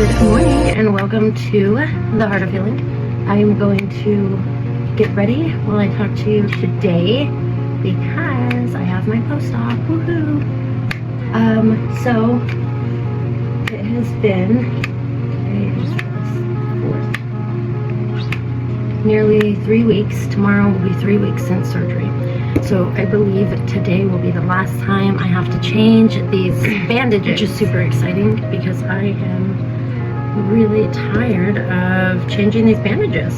Good morning and welcome to the Heart of Healing. I am going to get ready while I talk to you today because I have my post-op. Woohoo! So it has been nearly 3 weeks. Tomorrow will be 3 weeks since surgery. So I believe today will be the last time I have to change these bandages, which is super exciting because I am really tired of changing these bandages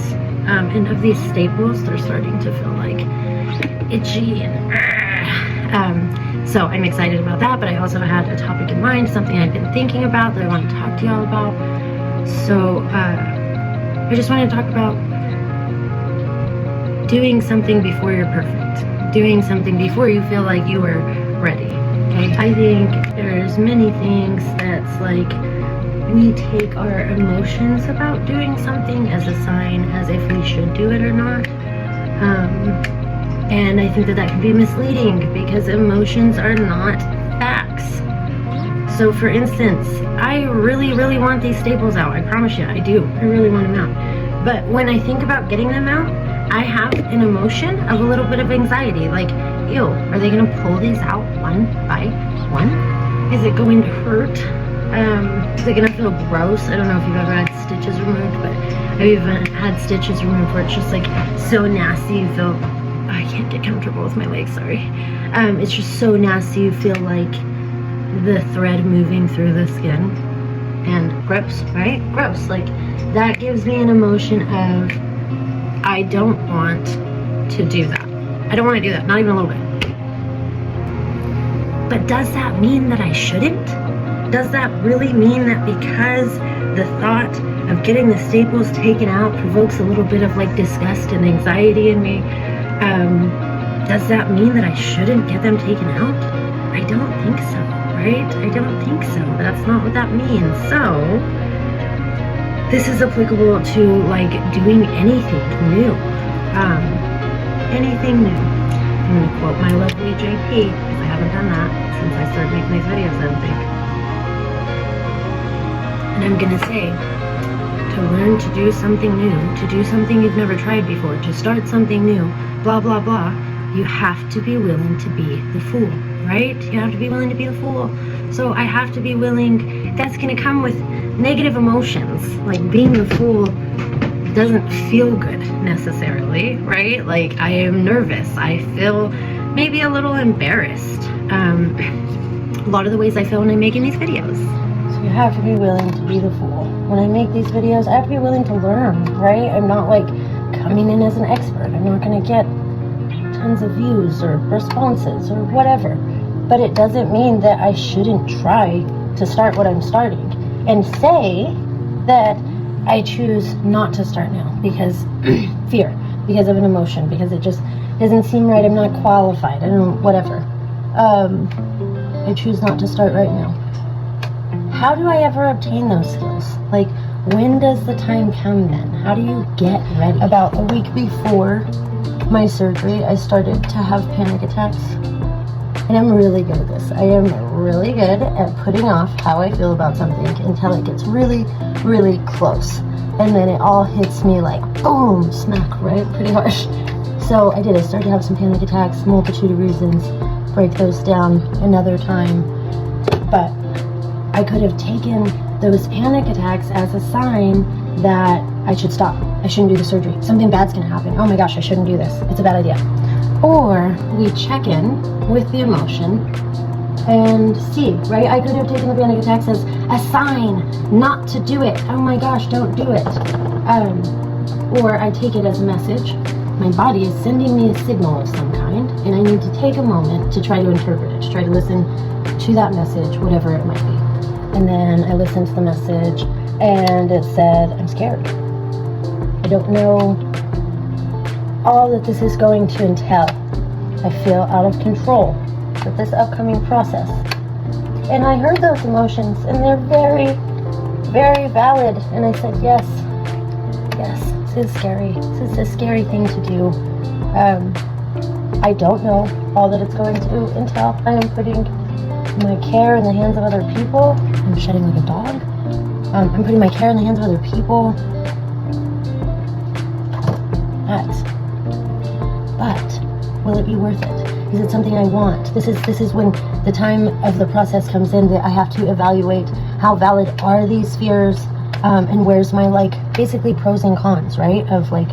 and of these staples. They're starting to feel like itchy and so I'm excited about that, but I also had a topic in mind, something I've been thinking about that I want to talk to y'all about. So I just wanted to talk about doing something before you're perfect, doing something before you feel like you are ready. Okay? I think there's many things that's like we take our emotions about doing something as a sign as if we should do it or not. And I think that can be misleading because emotions are not facts. So for instance, I really want these staples out. I promise you, I do. I really want them out. But when I think about getting them out, I have an emotion of a little bit of anxiety. Like, ew, are they gonna pull these out one by one? Is it going to hurt? Is it gonna feel gross? I don't know if you've ever had stitches removed, but I've even had stitches removed where it's just like so nasty. You feel, I can't get comfortable with my legs, sorry. It's just so nasty. You feel like the thread moving through the skin. And gross, right? Gross. Like, that gives me an emotion of, I don't want to do that. I don't want to do that, not even a little bit. But does that mean that I shouldn't? Does that really mean that because the thought of getting the staples taken out provokes a little bit of like disgust and anxiety in me, does that mean that I shouldn't get them taken out? I don't think so, right? I don't think so. That's not what that means. So this is applicable to like doing anything new. Anything new. I'm going to quote my lovely JP because I haven't done that since I started making these videos, I don't think. And I'm going to say, to learn to do something new, to do something you've never tried before, to start something new, blah, blah, blah, you have to be willing to be the fool, right? You have to be willing to be the fool. So I have to be willing, that's going to come with negative emotions. Like being the fool doesn't feel good necessarily, right? Like I am nervous. I feel maybe a little embarrassed. A lot of the ways I feel when I'm making these videos. So you have to be willing to be the fool. When I make these videos, I have to be willing to learn, right? I'm not like coming in as an expert. I'm not going to get tons of views or responses or whatever. But it doesn't mean that I shouldn't try to start what I'm starting and say that I choose not to start now because fear, because of an emotion, because it just doesn't seem right. I'm not qualified. I don't know, whatever. I choose not to start right now. How do I ever obtain those skills? Like, when does the time come then? How do you get ready? About a week before my surgery, I started to have panic attacks. And I'm really good at this. I am really good at putting off how I feel about something until it gets really close. And then it all hits me like, boom, smack, right? Pretty harsh. So I did. I started to have some panic attacks, multitude of reasons. Break those down another time. But I could have taken those panic attacks as a sign that I should stop. I shouldn't do the surgery. Something bad's gonna happen. Oh my gosh, I shouldn't do this. It's a bad idea. Or we check in with the emotion and see, right? I could have taken the panic attacks as a sign not to do it. Oh my gosh, don't do it. Or I take it as a message. My body is sending me a signal of some kind, and I need to take a moment to try to interpret it, to try to listen to that message, whatever it might be. And then I listened to the message, and it said, I'm scared. I don't know all that this is going to entail. I feel out of control with this upcoming process. And I heard those emotions, and they're very valid. And I said, yes, this is scary. This is a scary thing to do. I don't know all that it's going to entail. I am putting my care in the hands of other people. I'm shedding like a dog. I'm putting my care in the hands of other people. But will it be worth it? Is it something I want? This is when the time of the process comes in, that I have to evaluate how valid are these fears, and where's my, like, basically pros and cons, right? Of like,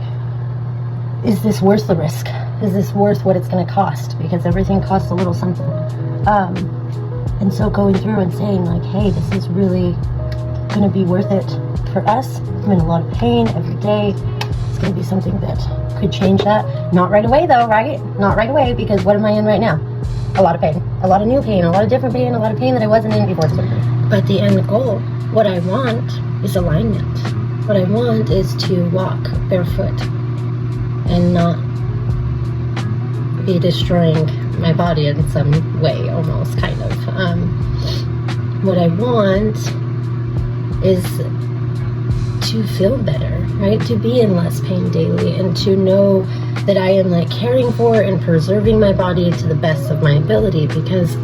is this worth the risk? Is this worth what it's going to cost? Because everything costs a little something. And so going through and saying like, hey, this is really going to be worth it for us. I'm in a lot of pain every day. It's going to be something that could change that. Not right away though, right? Not right away, because what am I in right now? A lot of pain, a lot of new pain, a lot of different pain, a lot of pain that I wasn't in before surgery. But the end goal, what I want is alignment. What I want is to walk barefoot and not be destroying my body in some way, almost, kind of. What I want is to feel better, right? To be in less pain daily, and to know that I am like caring for and preserving my body to the best of my ability, because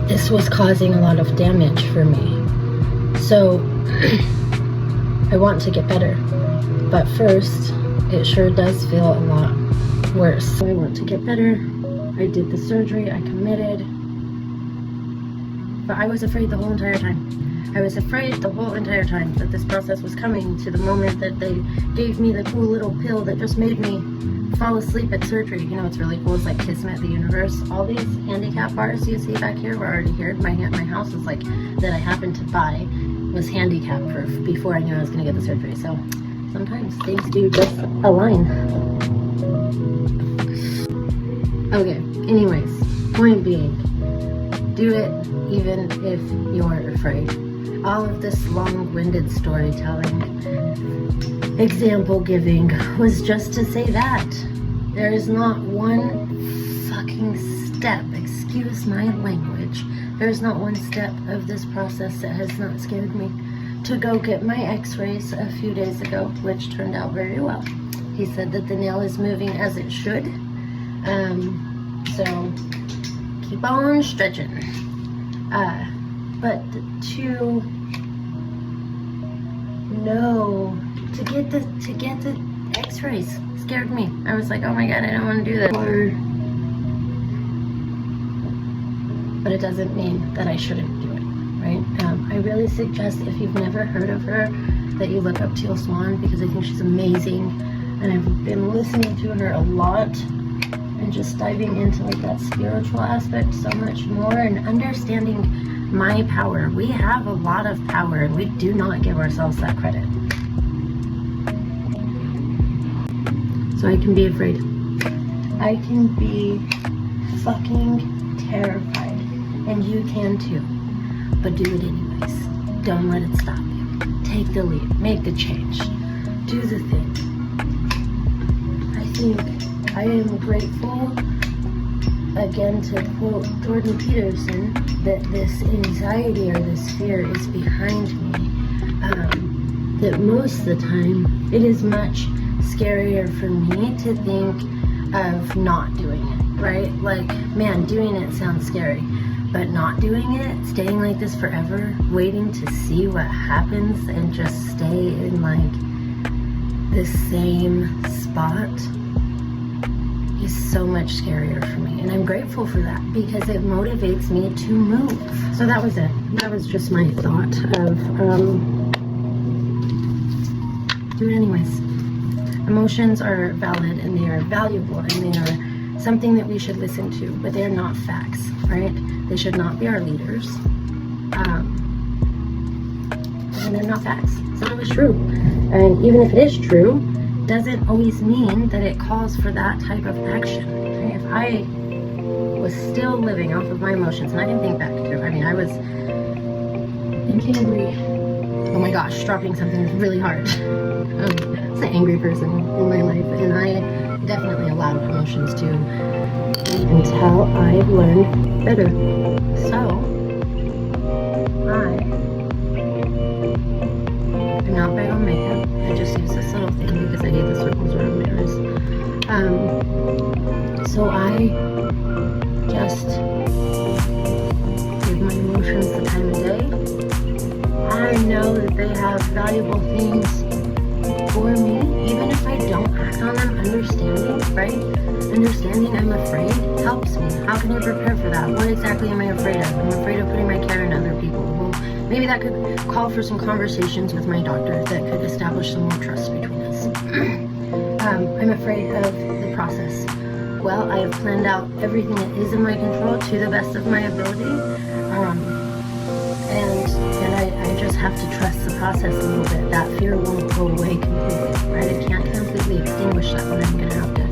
this was causing a lot of damage for me. So I want to get better, but first it sure does feel a lot worse. So I want to get better. I did the surgery, I committed, but I was afraid the whole entire time. I was afraid the whole entire time that this process was coming, to the moment that they gave me the cool little pill that just made me fall asleep at surgery. You know what's really cool? It's like Kismet, the universe. All these handicap bars you see back here were already here. My house is like, that I happened to buy, was handicap proof before I knew I was going to get the surgery. So sometimes things do just align. Okay, anyways, point being, do it even if you're afraid. All of this long-winded storytelling, example giving, was just to say that there is not one fucking step, excuse my language, there's not one step of this process that has not scared me. To go get my x-rays a few days ago, which turned out very well. He said that the nail is moving as it should. So keep on stretching. But to know, to get the x-rays scared me. I was like, oh my god, I don't want to do that. But it doesn't mean that I shouldn't do it, right? I really suggest, if you've never heard of her, that you look up Teal Swan, because I think she's amazing, and I've been listening to her a lot and just diving into like that spiritual aspect so much more, and understanding my power. We have a lot of power, and we do not give ourselves that credit. So I can be afraid. I can be fucking terrified, and you can too. But do it anyways. Don't let it stop you. Take the lead. Make the change. Do the thing. I think I am grateful, again, to quote Jordan Peterson, that this anxiety or this fear is behind me. That most of the time, it is much scarier for me to think of not doing it, right? Like, man, doing it sounds scary, but not doing it, staying like this forever, waiting to see what happens and just stay in like the same spot, is so much scarier for me. And I'm grateful for that, because it motivates me to move. So that was it. That was just my thought of do it anyways. Emotions are valid, and they are valuable, and they are something that we should listen to, but they are not facts, right? They should not be our leaders. And they're not facts. It's not always true. And even if it is true, doesn't always mean that it calls for that type of action. Okay? If I was still living off of my emotions, and I can think back to, I mean, I was in angry. Oh my gosh, dropping something really hard. It's an angry person in my life, and I definitely allowed emotions to, until I learned better. So, I'm not big on makeup. I just use this little thing because I hate the circles around my eyes. So I just give my emotions the time of day. I know that they have valuable things for me, even if I don't act on them. Understanding, right? Understanding I'm afraid helps me. How can I prepare for that? What exactly am I afraid of? I'm afraid of putting my care in other people. Well, maybe that could call for some conversations with my doctor that could establish some more trust between us. I'm afraid of the process. Well, I have planned out everything that is in my control to the best of my ability. And I just have to trust the process a little bit. That fear won't go away completely, right? I can't completely extinguish that, but I'm going to have to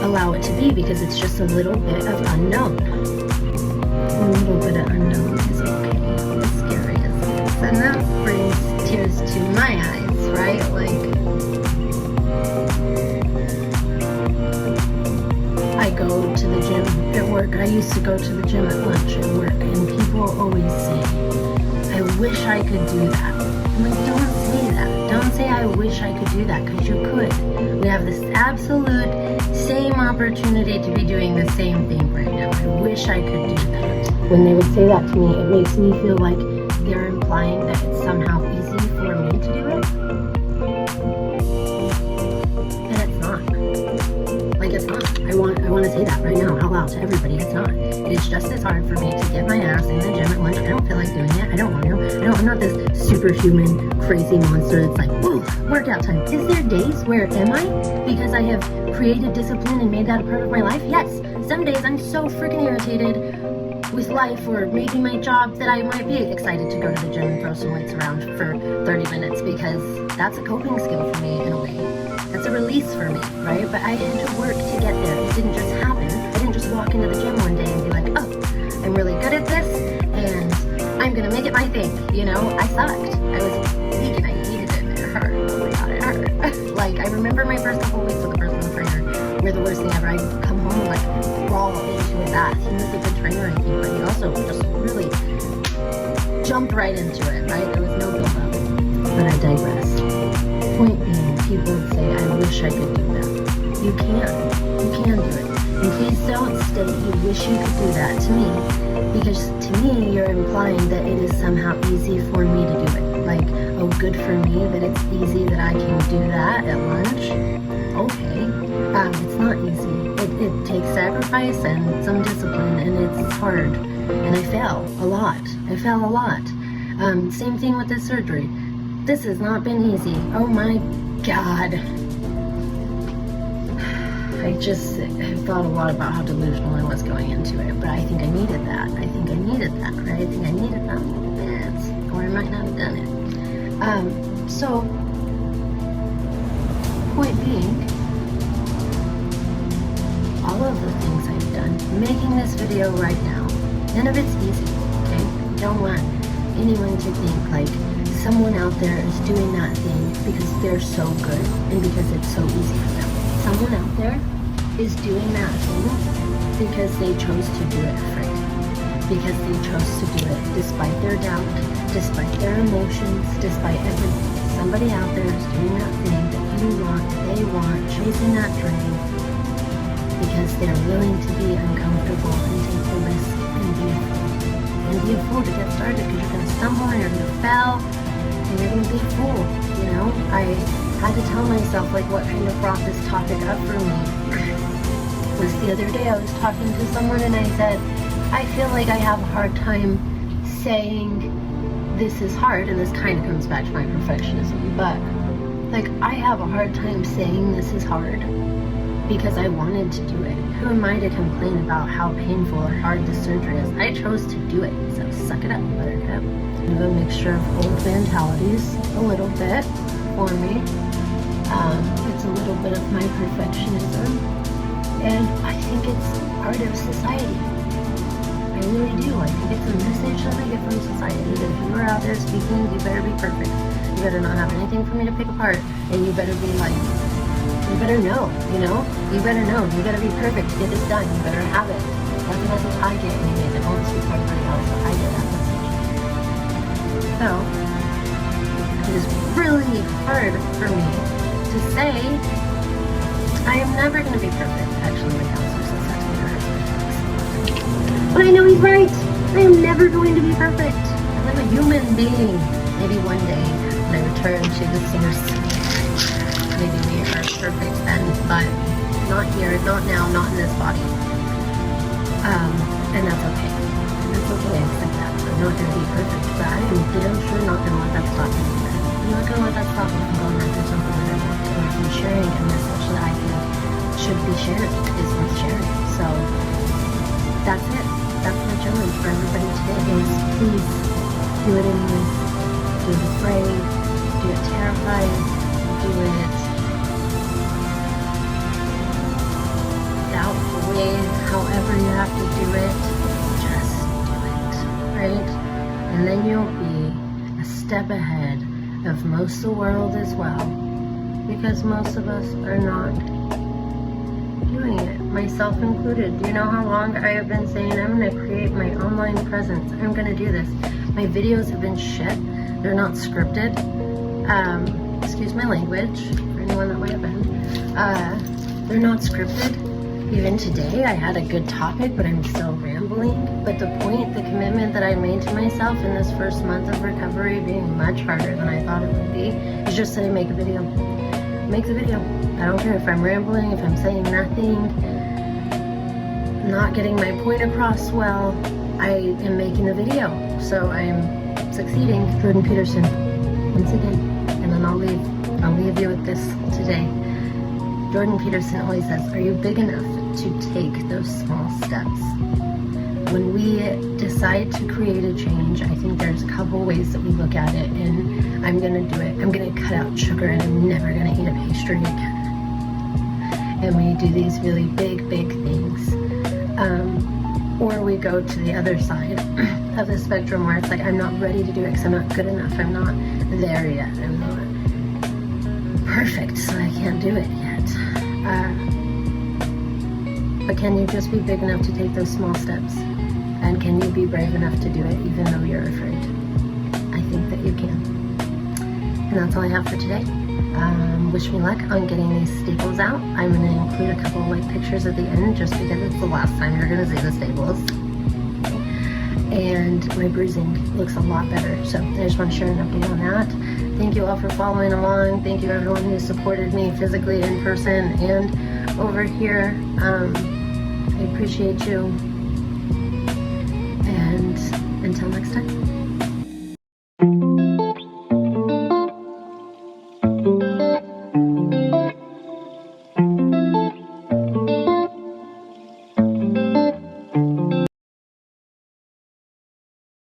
allow it to be, because it's just a little bit of unknown. A little bit of unknown is okay, as scary as it is. And that brings tears to my eyes, right? Like, I go to the gym at work. I used to go to the gym at lunch at work, and people always say, I wish I could do that. I'm like, don't say that. Don't say I wish I could do that, because you could. We have this absolute same opportunity to be doing the same thing right now. I wish I could do that. When they would say that to me, it makes me feel like they're implying that it's somehow easy for me to do it. And it's not. Like, it's not. I want to say that right now out loud to everybody. It's not. It's just as hard for me to get my ass in the gym at lunch. I don't feel like doing it. I don't want to. I'm not this superhuman, crazy monster that's like, whoa, workout time. Is there days where am I? Because I have created discipline and made that a part of my life? Yes. Some days I'm so freaking irritated with life, or maybe my job, that I might be excited to go to the gym and throw some weights around for 30 minutes, because that's a coping skill for me in a way. That's a release for me, right? But I had to work to get there. It didn't just happen. I didn't just walk into the gym one day and be like, oh, I'm really good at this, and I'm gonna make it my thing. You know, I sucked. I was weak and I hated it, and it hurt. Oh my god, it hurt. Like, I remember my first couple of weeks with a personal trainer were the worst thing ever. I'd come home and like crawl into a bath. He was a good trainer, I think, but he also just really jumped right into it, right? There was no build up. But I digress. Point being, people would say, I wish I could do that. You can. You can do it. And please don't state you wish you could do that to me, because to me, you're implying that it is somehow easy for me to do it. Like, oh, good for me that it's easy that I can do that at lunch. Okay. It's not easy. It takes sacrifice and some discipline, and it's hard. And I fail a lot. Same thing with this surgery. This has not been easy. Oh my God. I just have thought a lot about how delusional I was going into it, but I think I needed that. Right? I think I needed that little bit, or I might not have done it. So, point being, all of the things I've done, making this video right now, none of it's easy, okay? Don't want anyone to think like someone out there is doing that thing because they're so good and because it's so easy for them. Someone out there is doing that thing because they chose to do it afraid. Because they chose to do it despite their doubt, despite their emotions, despite everything. Somebody out there is doing that thing that you want, they want, chasing that dream, because they're willing to be uncomfortable and take the risk and be a fool. And be a fool to get started, because you're going to stumble and you're going to fail and you're going to be a fool, you know? I had to tell myself like what kind of brought this topic up for me was the other day I was talking to someone and I said, I feel like I have a hard time saying this is hard, and this kind of comes back to my perfectionism, but like I have a hard time saying this is hard because I wanted to do it. Who am I to complain about how painful or hard the surgery is? I chose to do it, so suck it up, buttercup. I have a mixture of both mentalities, a little bit for me. It's a little bit of my perfectionism, and I think it's part of society. I really do. I think it's a message that I get from society that if you are out there speaking, you better be perfect. You better not have anything for me to pick apart, and you better be like, you better know, you know? You better know. You better be perfect to get this done. You better have it. That's the message I get anyways. I don't speak for everybody else, but I get that message. So, it is really hard for me to say I am never going to be perfect. Actually, my counselor says that to me. But I know he's right. I am never going to be perfect. I'm a human being. Maybe one day when I return to the source, maybe we are perfect then, but not here, not now, not in this body. And that's okay. That's okay, I accept that. I'm not going to be perfect, but I am damn sure not going to let that stop me either. I'm not going to let that stop me from going after something that I want, or from sharing a message that I think should be shared, is worth sharing. So that's it. That's my challenge for everybody today is please do it anyways. Do it afraid, do it terrified, do it doubtfully, however you have to do it, just do it, right? And then you'll be a step ahead of most of the world as well, because most of us are not doing it, myself included. Do you know how long I have been saying I'm going to create my online presence? I'm going to do this. My videos have been shit. They're not scripted. Excuse my language, for anyone that might have been. They're not scripted. Even today, I had a good topic, but I'm still rambling. But the point, the commitment that I made to myself in this first month of recovery being much harder than I thought it would be, is just say make a video. Make the video. I don't care if I'm rambling, if I'm saying nothing, not getting my point across well, I am making the video. So I'm succeeding. Jordan Peterson, once again, and then I'll leave you with this today. Jordan Peterson always says, are you big enough to take those small steps? When we decide to create a change, I think there's a couple ways that we look at it, and I'm gonna do it. I'm gonna cut out sugar and I'm never gonna eat a pastry again. And we do these really big things. Or we go to the other side of the spectrum where it's like, I'm not ready to do it because I'm not good enough. I'm not there yet. I'm not perfect, so I can't do it yet. But can you just be big enough to take those small steps? And can you be brave enough to do it even though you're afraid? I think that you can. And that's all I have for today. Wish me luck on getting these staples out. I'm going to include a couple of like pictures at the end just because it's the last time you're going to see the staples. And my bruising looks a lot better. So I just want to share an update on that. Thank you all for following along. Thank you everyone who supported me physically in person and over here. I appreciate you. And until next time.